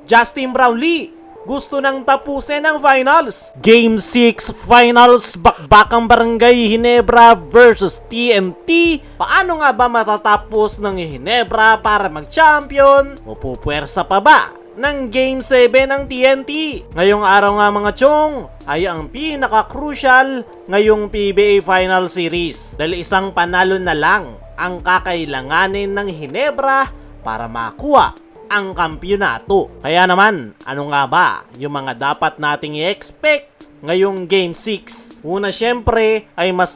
Justin Brownlee gusto nang tapusin ang finals. Game 6 finals, bakbakang Barangay Ginebra versus TNT. Paano nga ba matatapos ng Ginebra para mag-champion? O pupuwersa pa ba ng Game 7 ng TNT? Ngayong araw nga mga chong ay ang pinaka-crucial ngayong PBA Final Series dahil isang panalo na lang ang kakailanganin ng Ginebra para makuha ang kampyonato. Kaya naman, ano nga ba yung mga dapat nating i-expect ngayong Game 6? Una syempre ay mas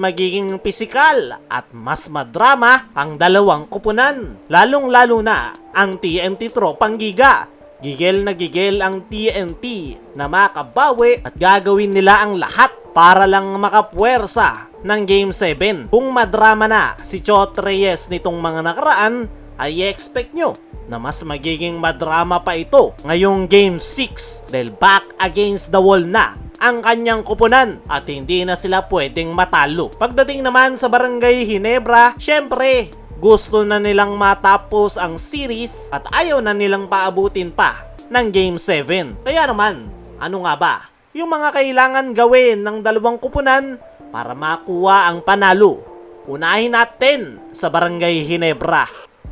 magiging pisikal at mas madrama ang dalawang kupunan. Lalong-lalo na ang TNT tropang Giga. Gigil na gigil ang TNT na makabawi at gagawin nila ang lahat para lang makapuwersa ng Game 7. Kung madrama na si Chot Reyes nitong mga nakaraan, ay i-expect nyo na mas magiging madrama pa ito ngayong Game 6 dahil back against the wall na ang kanyang kupunan at hindi na sila pwedeng matalo. Pagdating naman sa Barangay Ginebra, syempre gusto na nilang matapos ang series at ayaw na nilang paabutin pa ng Game 7. Kaya naman, ano nga ba yung mga kailangan gawin ng dalawang kupunan para makuha ang panalo? Unahin natin sa Barangay Ginebra.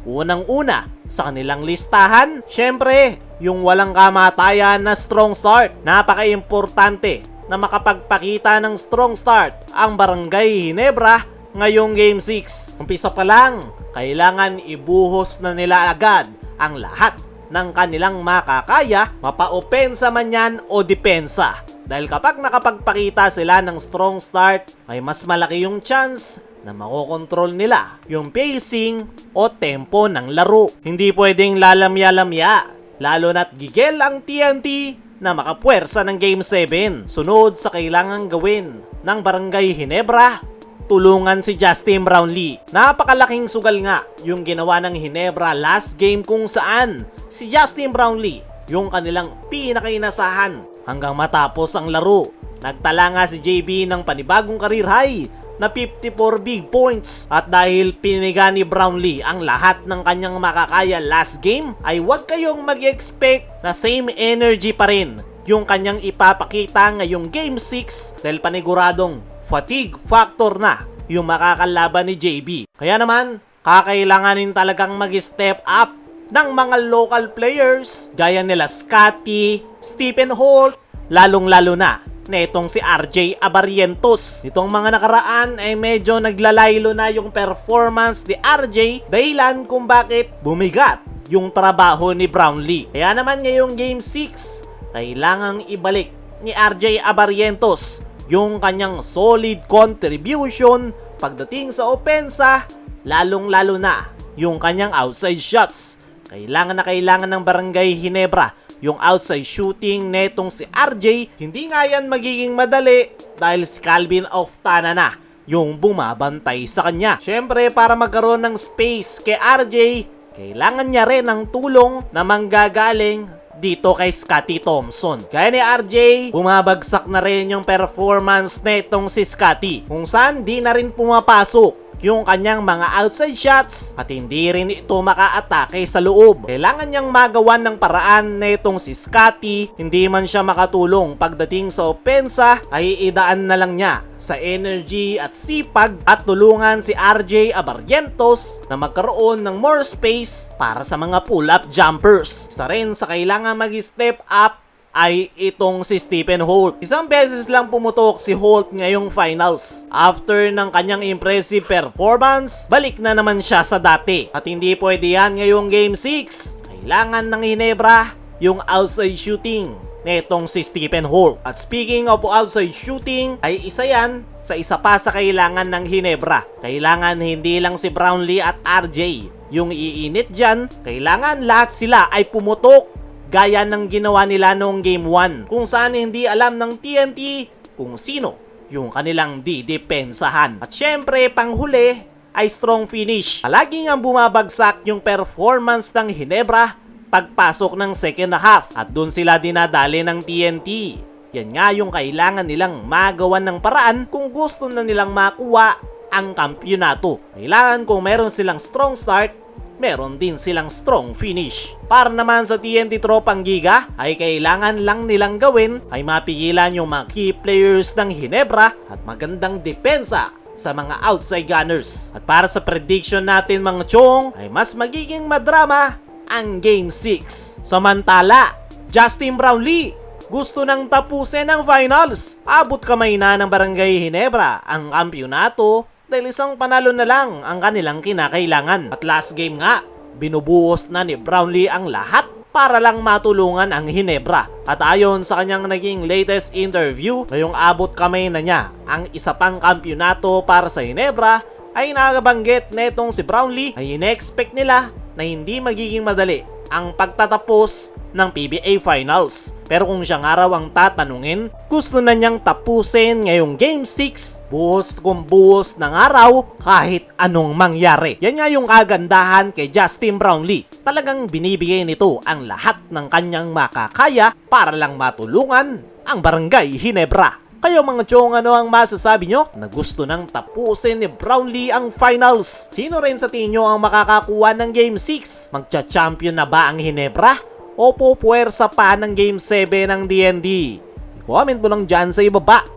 Unang-una sa kanilang listahan, syempre, yung walang kamatayan na strong start. Napaka-importante na makapagpakita ng strong start ang Barangay Ginebra ngayong Game 6. Umpisa pa lang, kailangan ibuhos na nila agad ang lahat ng kanilang makakaya, mapa-opensa man yan o depensa. Dahil kapag nakapagpakita sila ng strong start, ay mas malaki yung chance na makokontrol nila yung pacing o tempo ng laro. Hindi pwedeng lalamya-lamya, lalo na't gigil ang TNT na makapuwersa ng Game 7. Sunod sa kailangang gawin ng Barangay Ginebra, tulungan si Justin Brownlee. Napakalaking sugal nga yung ginawa ng Ginebra last game kung saan si Justin Brownlee yung kanilang pinakainasahan hanggang matapos ang laro. Nagtala nga si JB ng panibagong career high na 54 big points at dahil piniga ni Brownlee ang lahat ng kanyang makakaya last game, ay huwag kayong mag-expect na same energy pa rin yung kanyang ipapakita ngayong Game 6 dahil paniguradong fatigue factor na yung makakalaban ni JB. Kaya naman, kakailanganin talagang mag-step up ng mga local players gaya nila Scotty, Stephen Holt, lalong-lalo na netong si RJ Abarientos. Nitong mga nakaraan ay medyo naglalaylo na yung performance ni RJ dahilan kung bakit bumigat yung trabaho ni Brownlee. Kaya naman ngayong Game 6, kailangang ibalik ni RJ Abarientos yung kanyang solid contribution pagdating sa opensa, lalong-lalo na yung kanyang outside shots. Kailangan ng Barangay Ginebra yung outside shooting netong si RJ. Hindi nga yan magiging madali dahil si Calvin Oftana na yung bumabantay sa kanya. Syempre, para magkaroon ng space kay RJ, kailangan niya rin ng tulong na manggagaling dito kay Scotty Thompson. Kaya ni RJ, bumabagsak na rin yung performance netong si Scotty, kung saan di na rin pumapasok yung kanyang mga outside shots at hindi rin ito maka-atake sa loob. Kailangan niyang magawan ng paraan netong si Scotty. Hindi man siya makatulong pagdating sa opensa, ay idaan na lang niya sa energy at sipag at tulungan si RJ Abarientos na magkaroon ng more space para sa mga pull-up jumpers. Isa rin sa kailangan mag-step up ay itong si Stephen Holt. Isang beses lang pumutok si Holt ngayong finals. After ng kanyang impressive performance, balik na naman siya sa dati. At hindi pwede yan ngayong Game 6. Kailangan ng Ginebra yung outside shooting netong si Stephen Holt. At speaking of outside shooting, ay isa yan sa isa pa sa kailangan ng Ginebra. Kailangan hindi lang si Brownlee at RJ yung iinit dyan. Kailangan lahat sila ay pumutok gaya ng ginawa nila noong Game 1, kung saan hindi alam ng TNT kung sino yung kanilang didepensahan. At syempre, panghuli ay strong finish. Palagi nga bumabagsak yung performance ng Ginebra pagpasok ng second half at dun sila dinadali ng TNT. Yan nga yung kailangan nilang magawan ng paraan kung gusto na nilang makuha ang kampyonato. Kailangan kung meron silang strong start, meron din silang strong finish. Para naman sa TNT Tropang Giga, ay kailangan lang nilang gawin ay mapigilan yung mga key players ng Ginebra at magandang depensa sa mga outside gunners. At para sa prediction natin mga chong, ay mas magiging madrama ang Game 6. Samantala, Justin Brownlee gusto nang tapusin ang finals. Abot kamay na ng Barangay Ginebra ang kampyonato dahil isang panalo na lang ang kanilang kinakailangan. At last game nga, binubuhos na ni Brownlee ang lahat para lang matulungan ang Ginebra. At ayon sa kanyang naging latest interview, ngayong abot kamay na niya ang isa pang kampyonato para sa Ginebra, ay nakabanggit netong si Brownlee ay ine-expect nila na hindi magiging madali ang pagtatapos ng PBA Finals. Pero kung siya nga raw ang tatanungin, gusto na niyang tapusin ngayong Game 6, buhos kung buhos ng araw kahit anong mangyari. Yan nga yung kagandahan kay Justin Brownlee. Talagang binibigay nito ang lahat ng kanyang makakaya para lang matulungan ang Barangay Ginebra. Kayo mga chong, ano ang masasabi nyo na gusto nang tapusin ni Brownlee ang finals? Sino rin sa tingin nyo ang makakakuha ng Game 6? Magcha-champion na ba ang Ginebra? O pupuwersa pa ng Game 7 ng DND? Comment mo lang dyan sa ibaba.